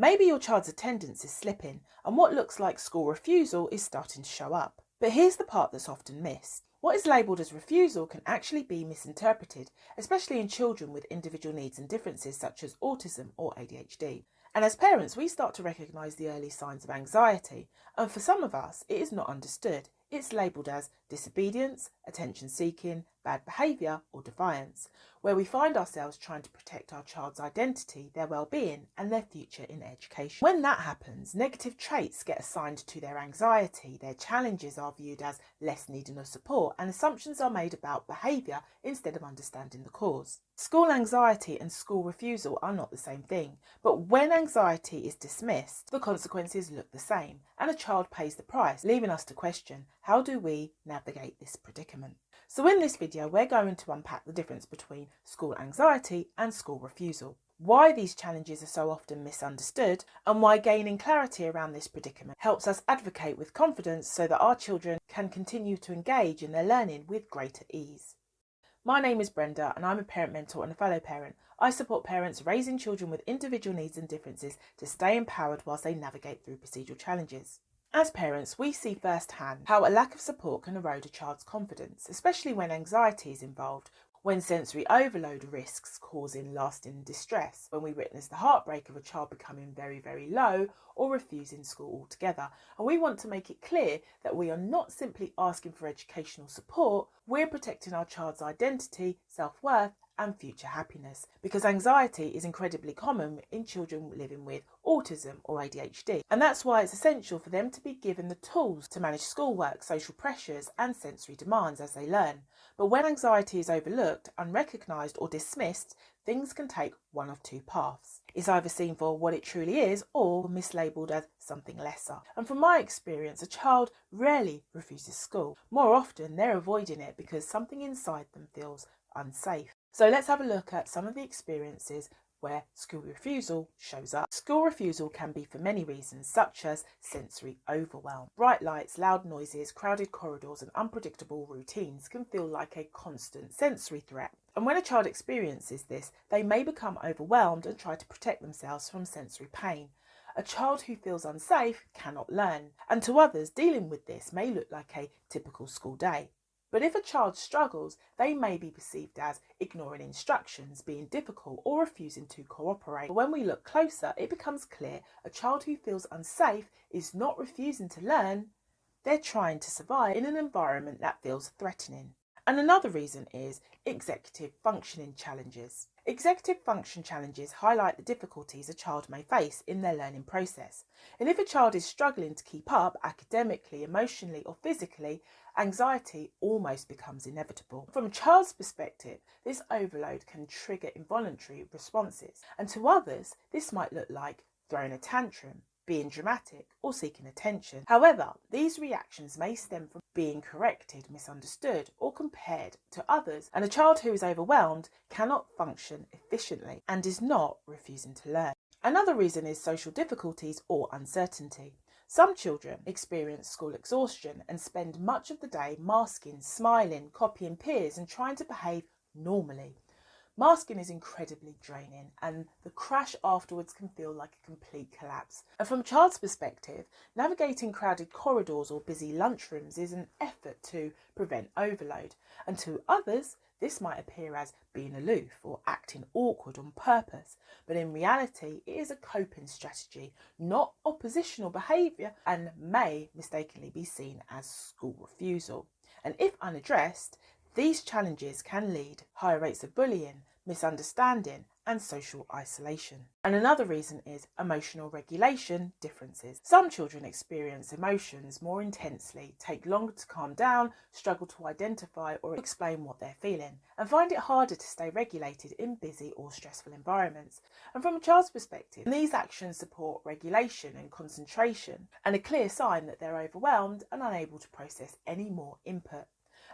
Maybe your child's attendance is slipping and what looks like school refusal is starting to show up. But here's the part that's often missed. What is labelled as refusal can actually be misinterpreted, especially in children with individual needs and differences such as autism or ADHD. And as parents, we start to recognise the early signs of anxiety, and for some of us, it is not understood. It's labelled as disobedience, attention seeking, bad behaviour or defiance, where we find ourselves trying to protect our child's identity, their well-being and their future in education. When that happens, negative traits get assigned to their anxiety, their challenges are viewed as less needing of support, and assumptions are made about behaviour instead of understanding the cause. School anxiety and school refusal are not the same thing, but when anxiety is dismissed, the consequences look the same and a child pays the price, leaving us to question, how do we navigate this predicament? So in this video, we're going to unpack the difference between school anxiety and school refusal, why these challenges are so often misunderstood, and why gaining clarity around this predicament helps us advocate with confidence so that our children can continue to engage in their learning with greater ease. My name is Brenda and I'm a parent mentor and a fellow parent. I support parents raising children with individual needs and differences to stay empowered whilst they navigate through procedural challenges. As parents, we see firsthand how a lack of support can erode a child's confidence, especially when anxiety is involved, when sensory overload risks causing lasting distress, when we witness the heartbreak of a child becoming very, very low or refusing school altogether. And we want to make it clear that we are not simply asking for educational support, we're protecting our child's identity, self-worth and future happiness, because anxiety is incredibly common in children living with autism or ADHD, and that's why it's essential for them to be given the tools to manage schoolwork, social pressures and sensory demands as they learn. But when anxiety is overlooked, unrecognised or dismissed, things can take one of two paths. It's either seen for what it truly is or mislabelled as something lesser. And from my experience, a child rarely refuses school. More often they're avoiding it because something inside them feels unsafe. So let's have a look at some of the experiences where school refusal shows up. School refusal can be for many reasons, such as sensory overwhelm. Bright lights, loud noises, crowded corridors and unpredictable routines can feel like a constant sensory threat. And when a child experiences this, they may become overwhelmed and try to protect themselves from sensory pain. A child who feels unsafe cannot learn, and to others, dealing with this may look like a typical school day. But if a child struggles, they may be perceived as ignoring instructions, being difficult or refusing to cooperate. But when we look closer, it becomes clear a child who feels unsafe is not refusing to learn, they're trying to survive in an environment that feels threatening. And another reason is executive functioning challenges. Executive function challenges highlight the difficulties a child may face in their learning process. And if a child is struggling to keep up academically, emotionally or physically, anxiety almost becomes inevitable. From a child's perspective, this overload can trigger involuntary responses. And to others, this might look like throwing a tantrum, being dramatic or seeking attention. However, these reactions may stem from being corrected, misunderstood or compared to others, and a child who is overwhelmed cannot function efficiently and is not refusing to learn. Another reason is social difficulties or uncertainty. Some children experience school exhaustion and spend much of the day masking, smiling, copying peers and trying to behave normally. Masking is incredibly draining and the crash afterwards can feel like a complete collapse. And from a child's perspective, navigating crowded corridors or busy lunchrooms is an effort to prevent overload. And to others, this might appear as being aloof or acting awkward on purpose. But in reality, it is a coping strategy, not oppositional behaviour, and may mistakenly be seen as school refusal. And if unaddressed, these challenges can lead higher rates of bullying, misunderstanding and social isolation. And another reason is emotional regulation differences. Some children experience emotions more intensely, take longer to calm down, struggle to identify or explain what they're feeling, and find it harder to stay regulated in busy or stressful environments. And from a child's perspective, these actions support regulation and concentration, and a clear sign that they're overwhelmed and unable to process any more input.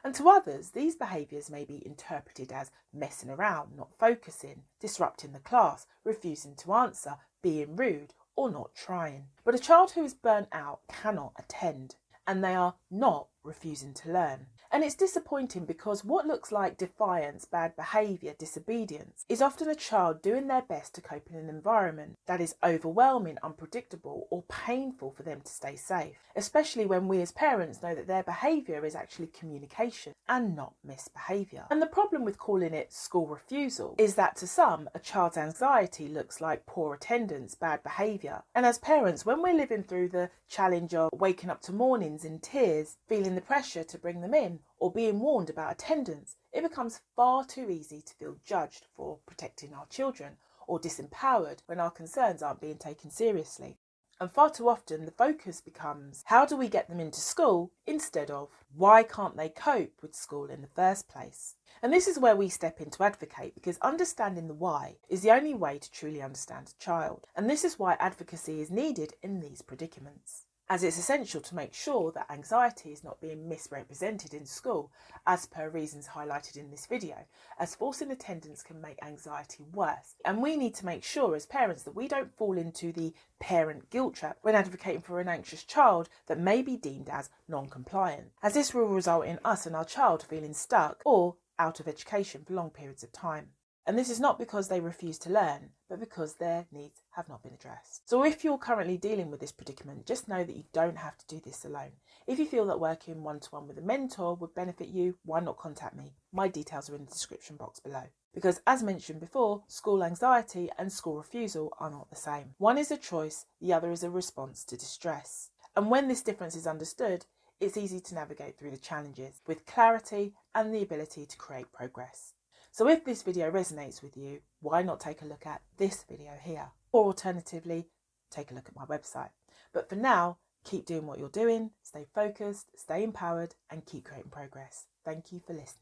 And to others, these behaviours may be interpreted as messing around, not focusing, disrupting the class, refusing to answer, being rude or not trying. But a child who is burnt out cannot attend, and they are not refusing to learn. And it's disappointing because what looks like defiance, bad behaviour, disobedience is often a child doing their best to cope in an environment that is overwhelming, unpredictable or painful for them to stay safe, especially when we as parents know that their behaviour is actually communication and not misbehaviour. And the problem with calling it school refusal is that to some, a child's anxiety looks like poor attendance, bad behaviour. And as parents, when we're living through the challenge of waking up to mornings in tears, feeling the pressure to bring them in, or being warned about attendance, it becomes far too easy to feel judged for protecting our children or disempowered when our concerns aren't being taken seriously. And far too often the focus becomes, how do we get them into school, instead of, why can't they cope with school in the first place? And this is where we step in to advocate, because understanding the why is the only way to truly understand a child. And this is why advocacy is needed in these predicaments, as it's essential to make sure that anxiety is not being misrepresented in school, as per reasons highlighted in this video, as forcing attendance can make anxiety worse. And we need to make sure as parents that we don't fall into the parent guilt trap when advocating for an anxious child that may be deemed as non-compliant, as this will result in us and our child feeling stuck or out of education for long periods of time. And this is not because they refuse to learn, but because their needs have not been addressed. So if you're currently dealing with this predicament, just know that you don't have to do this alone. If you feel that working one-to-one with a mentor would benefit you, why not contact me? My details are in the description box below. Because as mentioned before, school anxiety and school refusal are not the same. One is a choice, the other is a response to distress. And when this difference is understood, it's easy to navigate through the challenges with clarity and the ability to create progress. So if this video resonates with you, why not take a look at this video here? Or alternatively, take a look at my website. But for now, keep doing what you're doing, stay focused, stay empowered, and keep creating progress. Thank you for listening.